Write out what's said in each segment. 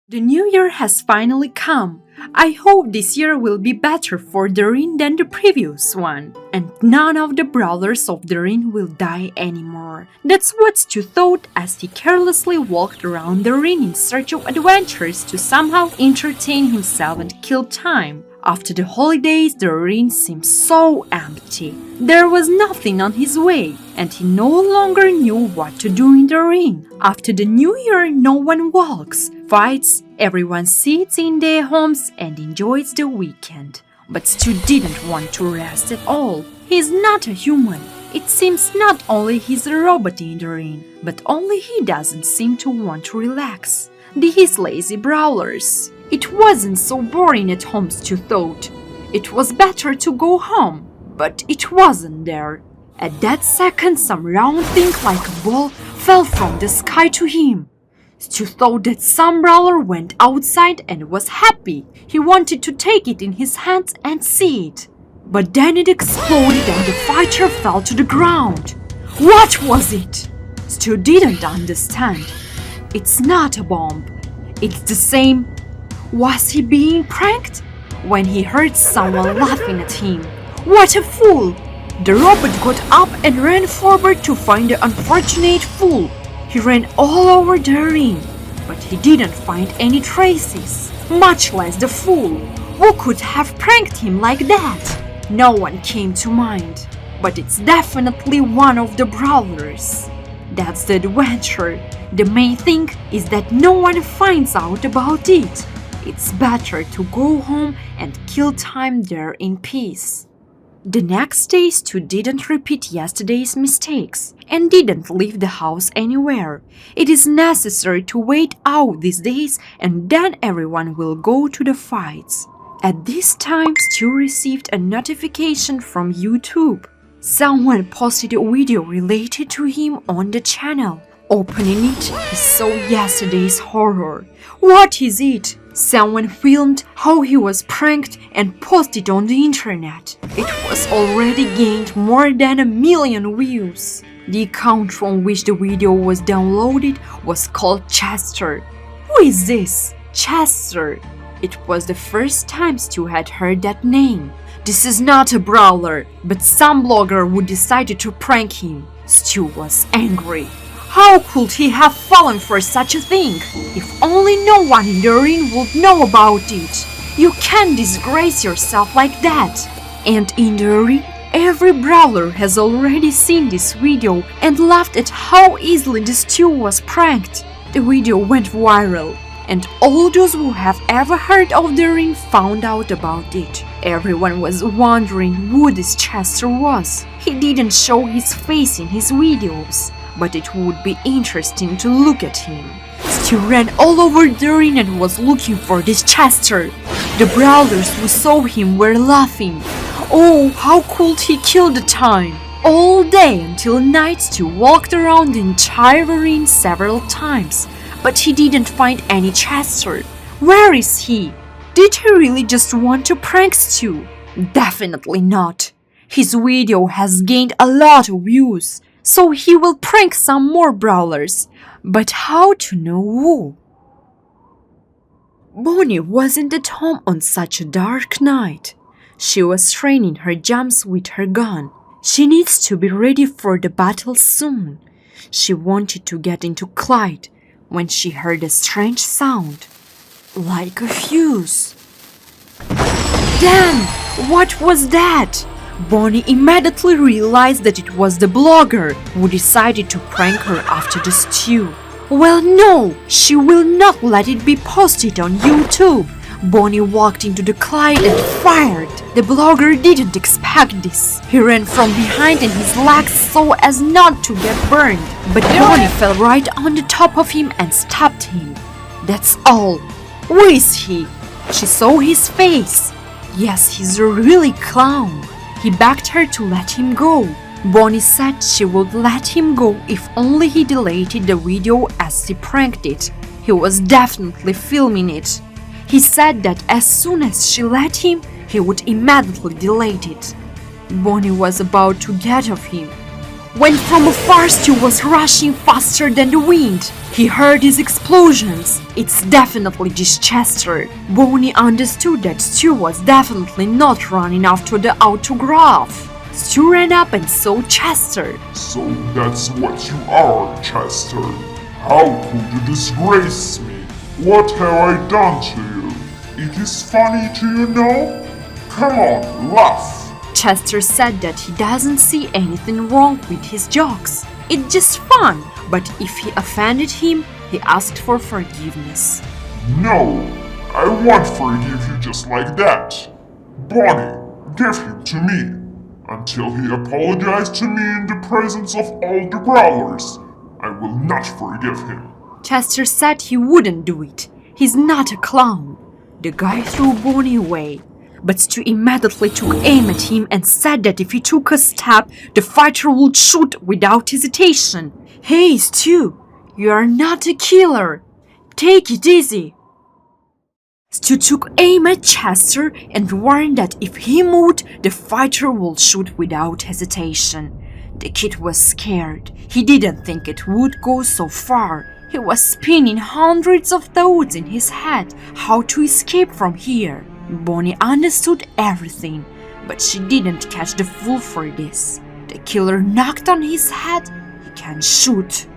The new year has finally come. I hope this year will be better for the ring than the previous one, and none of the brawlers of the ring will die anymore. That's what Stu thought as he carelessly walked around the ring in search of adventures to somehow entertain himself and kill time. After the holidays, the ring seemed so empty. There was nothing on his way, and he no longer knew what to do in the ring. After the new year, no one walks, fights, everyone sits in their homes and enjoys the weekend. But Stu didn't want to rest at all. He's not a human. It seems not only he's a robot in the ring, but only he doesn't seem to want to relax. These lazy brawlers. It wasn't so boring at home, Stu thought. It was better to go home, but it wasn't there. At that second, some round thing like a ball fell from the sky to him. Stu thought that some brawler went outside and was happy. He wanted to take it in his hands and see it. But then it exploded and the fighter fell to the ground. What was it? Stu didn't understand. It's not a bomb. It's the same. Was he being pranked? When he heard someone laughing at him. What a fool! The robot got up and ran forward to find the unfortunate fool. He ran all over the ring, but he didn't find any traces, much less the fool. Who could have pranked him like that? No one came to mind, but it's definitely one of the brawlers. That's the adventure. The main thing is that no one finds out about it. It's better to go home and kill time there in peace. The next day, Stu didn't repeat yesterday's mistakes and didn't leave the house anywhere. It is necessary to wait out these days and then everyone will go to the fights. At this time, Stu received a notification from YouTube. Someone posted a video related to him on the channel. Opening it, he saw yesterday's horror. What is it? Someone filmed how he was pranked and posted on the internet. It was already gained more than 1 million views. The account from which the video was downloaded was called Jester. Who is this? Jester. It was the first time Stu had heard that name. This is not a brawler, but some blogger who decided to prank him. Stu was angry. How could he have fallen for such a thing? If only no one in the ring would know about it. You can't disgrace yourself like that. And in the ring, every brawler has already seen this video and laughed at how easily the Stu was pranked. The video went viral, and all those who have ever heard of the ring found out about it. Everyone was wondering who this Chester was. He didn't show his face in his videos, but it would be interesting to look at him. Stu ran all over the ring and was looking for this Chester. The brawlers who saw him were laughing. Oh, how could he kill the time? All day until night, Stu walked around the entire ring several times, but he didn't find any Chester. Where is he? Did he really just want to prank Stu? Definitely not. His video has gained a lot of views, so he will prank some more brawlers. But how to know who? Bonnie wasn't at home on such a dark night. She was training her jumps with her gun. She needs to be ready for the battle soon. She wanted to get into Clyde when she heard a strange sound, like a fuse. Damn! What was that? Bonnie immediately realized that it was the blogger who decided to prank her after the stew. Well, no, she will not let it be posted on YouTube. Bonnie walked into the Clyde and fired. The blogger didn't expect this. He ran from behind and his legs so as not to get burned. But Bonnie fell right on the top of him and stabbed him. That's all. Who is he? She saw his face. Yes, he's a really clown. He begged her to let him go. Bonnie said she would let him go if only he deleted the video as he pranked it. He was definitely filming it. He said that as soon as she let him, he would immediately delete it. Bonnie was about to get off him, when from afar Stu was rushing faster than the wind. He heard his explosions. It's definitely this jester. Bonnie understood that Stu was definitely not running after the autograph. Stu ran up and saw Chester. So that's what you are, Chester. How could you disgrace me? What have I done to you? It is funny to you now? Come on, laugh. Chester said that he doesn't see anything wrong with his jokes. It's just fun, but if he offended him, he asked for forgiveness. No, I won't forgive you just like that. Bonnie, give him to me. Until he apologized to me in the presence of all the brawlers, I will not forgive him. Chester said he wouldn't do it. He's not a clown. The guy threw Bonnie away, but Stu immediately took aim at him and said that if he took a step, the fighter would shoot without hesitation. Hey Stu, you are not a killer. Take it easy. Stu took aim at Chester and warned that if he moved, the fighter would shoot without hesitation. The kid was scared. He didn't think it would go so far. He was spinning hundreds of thoughts in his head how to escape from here. Bonnie understood everything, but she didn't catch the fool for this. The killer knocked on his head. He can't shoot.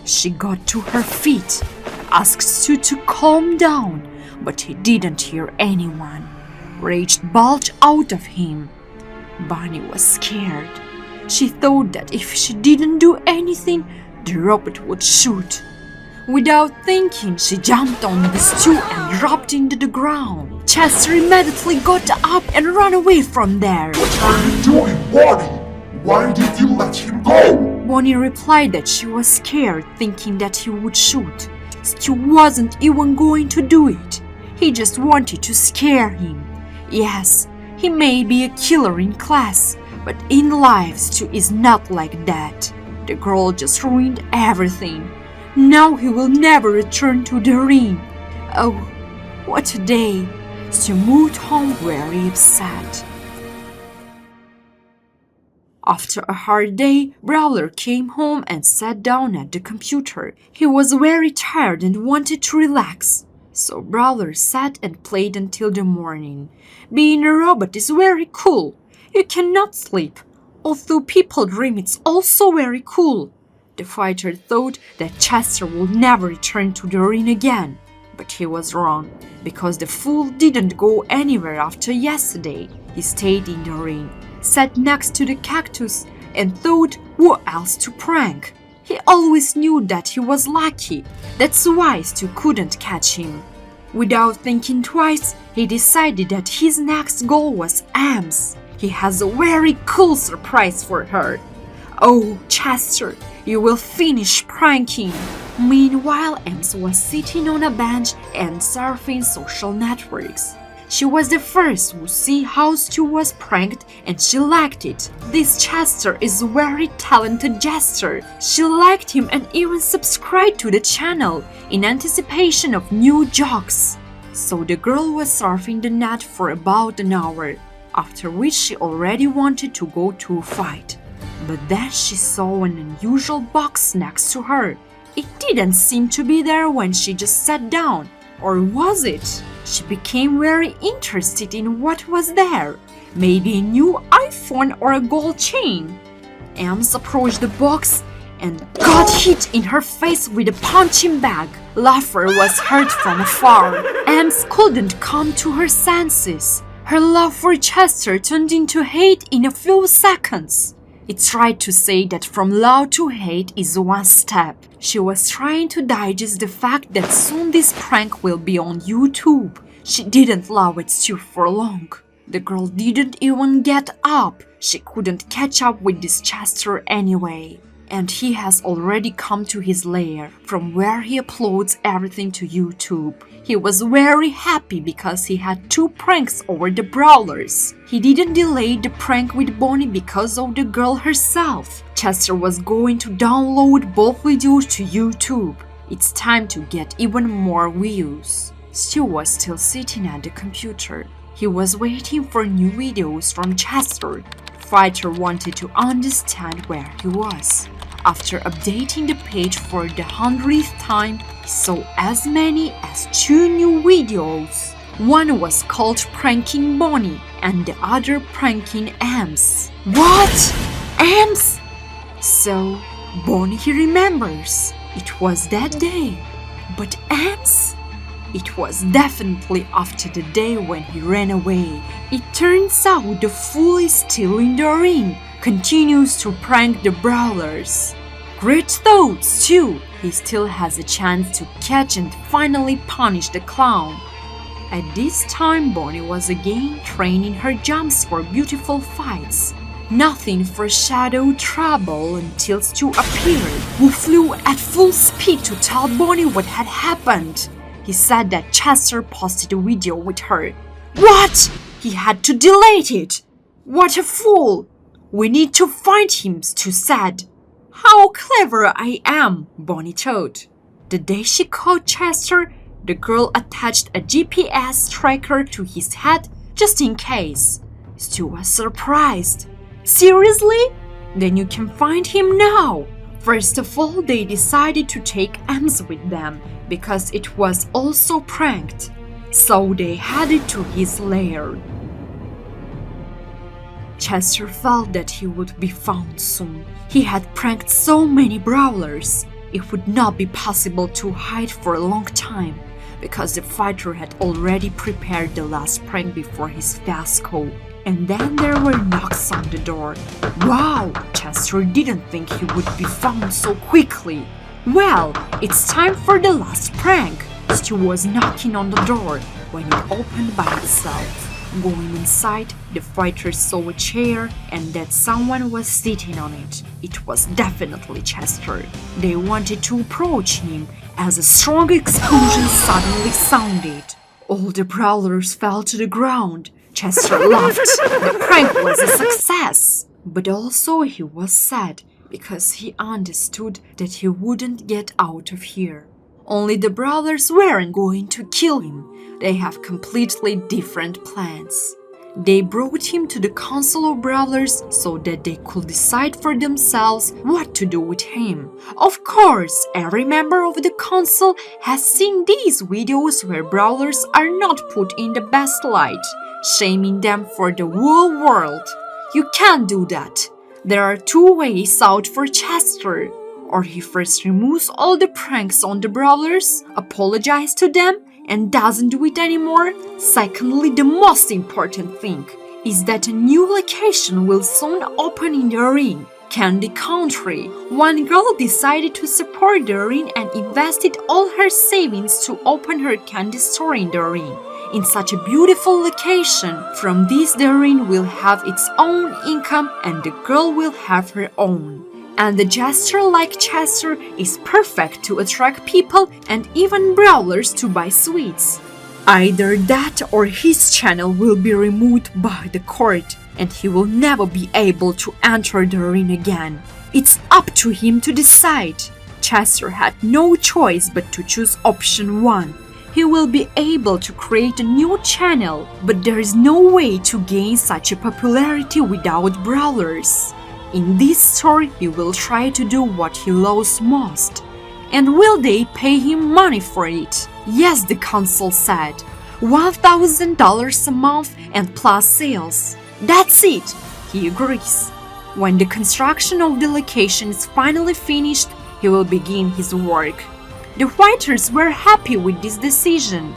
She got to her feet, asked Stu to calm down, but he didn't hear anyone. Rage bulged out of him. Bonnie was scared. She thought that if she didn't do anything, the robot would shoot. Without thinking, she jumped on the Stu and dropped into the ground. Chester immediately got up and ran away from there. What are you doing, Bonnie? Why did you let him go? Bonnie replied that she was scared, thinking that he would shoot. Stu wasn't even going to do it. He just wanted to scare him. Yes, he may be a killer in class, but in life Stu is not like that. The girl just ruined everything. Now he will never return to the ring. Oh, what a day. Stu moved home very upset. After a hard day, Brawler came home and sat down at the computer. He was very tired and wanted to relax. So Brawler sat and played until the morning. Being a robot is very cool. You cannot sleep. Although people dream, it's also very cool. The fighter thought that Chester would never return to the ring again. But he was wrong, because the fool didn't go anywhere after yesterday. He stayed in the ring, sat next to the cactus, and thought who else to prank. He always knew that he was lucky. That's why Stu couldn't catch him. Without thinking twice, he decided that his next goal was Ems. He has a very cool surprise for her. Oh, Chester, you will finish pranking. Meanwhile, Ems was sitting on a bench and surfing social networks. She was the first to see how Stu was pranked and she liked it. This Chester is a very talented jester. She liked him and even subscribed to the channel in anticipation of new jokes. So the girl was surfing the net for about an hour, after which she already wanted to go to a fight. But then she saw an unusual box next to her. It didn't seem to be there when she just sat down. Or was it? She became very interested in what was there. Maybe a new iPhone or a gold chain. Ems approached the box and got hit in her face with a punching bag. Laughter was heard from afar. Ems couldn't come to her senses. Her love for Chester turned into hate in a few seconds. It's right to say that from love to hate is one step. She was trying to digest the fact that soon this prank will be on YouTube. She didn't love it too for long. The girl didn't even get up. She couldn't catch up with this Chester anyway. And he has already come to his lair, from where he uploads everything to YouTube. He was very happy because he had 2 pranks over the brawlers. He didn't delay the prank with Bonnie because of the girl herself. Chester was going to download both videos to YouTube. It's time to get even more views. Stu was still sitting at the computer. He was waiting for new videos from Chester. Fighter wanted to understand where he was. After updating the page for the 100th time, he saw as many as 2 new videos. One was called Pranking Bonnie and the other Pranking Ems. What? Ems? So, Bonnie he remembers. It was that day. But Ems? It was definitely after the day when he ran away. It turns out the fool is still in the ring, continues to prank the brawlers. Great thoughts too! He still has a chance to catch and finally punish the clown. At this time, Bonnie was again training her jumps for beautiful fights. Nothing foreshadowed trouble until Stu appeared, who flew at full speed to tell Bonnie what had happened. He said that Chester posted a video with her. What? He had to delete it! What a fool! We need to find him, Stu said. How clever I am, Bonnie thought. The day she caught Chester, the girl attached a GPS tracker to his head just in case. Stu was surprised. Seriously? Then you can find him now. First of all, they decided to take Ems with them because it was also pranked. So they headed to his lair. Chester felt that he would be found soon. He had pranked so many brawlers. It would not be possible to hide for a long time because the fighter had already prepared the last prank before his fiasco. And then there were knocks on the door. Wow, Chester didn't think he would be found so quickly. Well, it's time for the last prank. Stu was knocking on the door when it opened by itself. Going inside, the fighter saw a chair and that someone was sitting on it. It was definitely Chester. They wanted to approach him as a strong explosion suddenly sounded. All the brawlers fell to the ground. Chester laughed. The prank was a success. But also he was sad because he understood that he wouldn't get out of here. Only the brawlers weren't going to kill him. They have completely different plans. They brought him to the Council of Brawlers so that they could decide for themselves what to do with him. Of course, every member of the council has seen these videos where brawlers are not put in the best light, shaming them for the whole world. You can't do that. There are 2 ways out for Chester. Or he first removes all the pranks on the brawlers, apologizes to them, and doesn't do it anymore. Secondly, the most important thing is that a new location will soon open in the ring, Candy Country. One girl decided to support the ring and invested all her savings to open her candy store in the ring. In such a beautiful location, from this the ring will have its own income and the girl will have her own. And the jester like Chester is perfect to attract people and even brawlers to buy sweets. Either that or his channel will be removed by the court and he will never be able to enter the ring again. It's up to him to decide. Chester had no choice but to choose option 1. He will be able to create a new channel, but there is no way to gain such a popularity without brawlers. In this story, he will try to do what he loves most. And will they pay him money for it? Yes, the council said. $1,000 a month and plus sales. That's it, he agrees. When the construction of the location is finally finished, he will begin his work. The fighters were happy with this decision,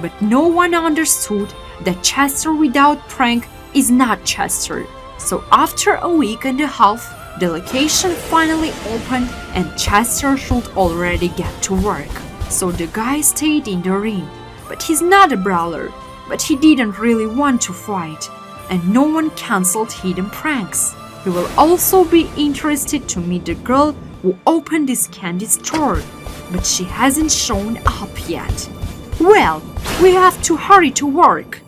but no one understood that Chester without prank is not Chester. So after a week and a half, the location finally opened and Chester should already get to work. So the guy stayed in the ring. But he's not a brawler, but he didn't really want to fight. And no one cancelled hidden pranks. He will also be interested to meet the girl who opened this candy store, but she hasn't shown up yet. Well, we have to hurry to work.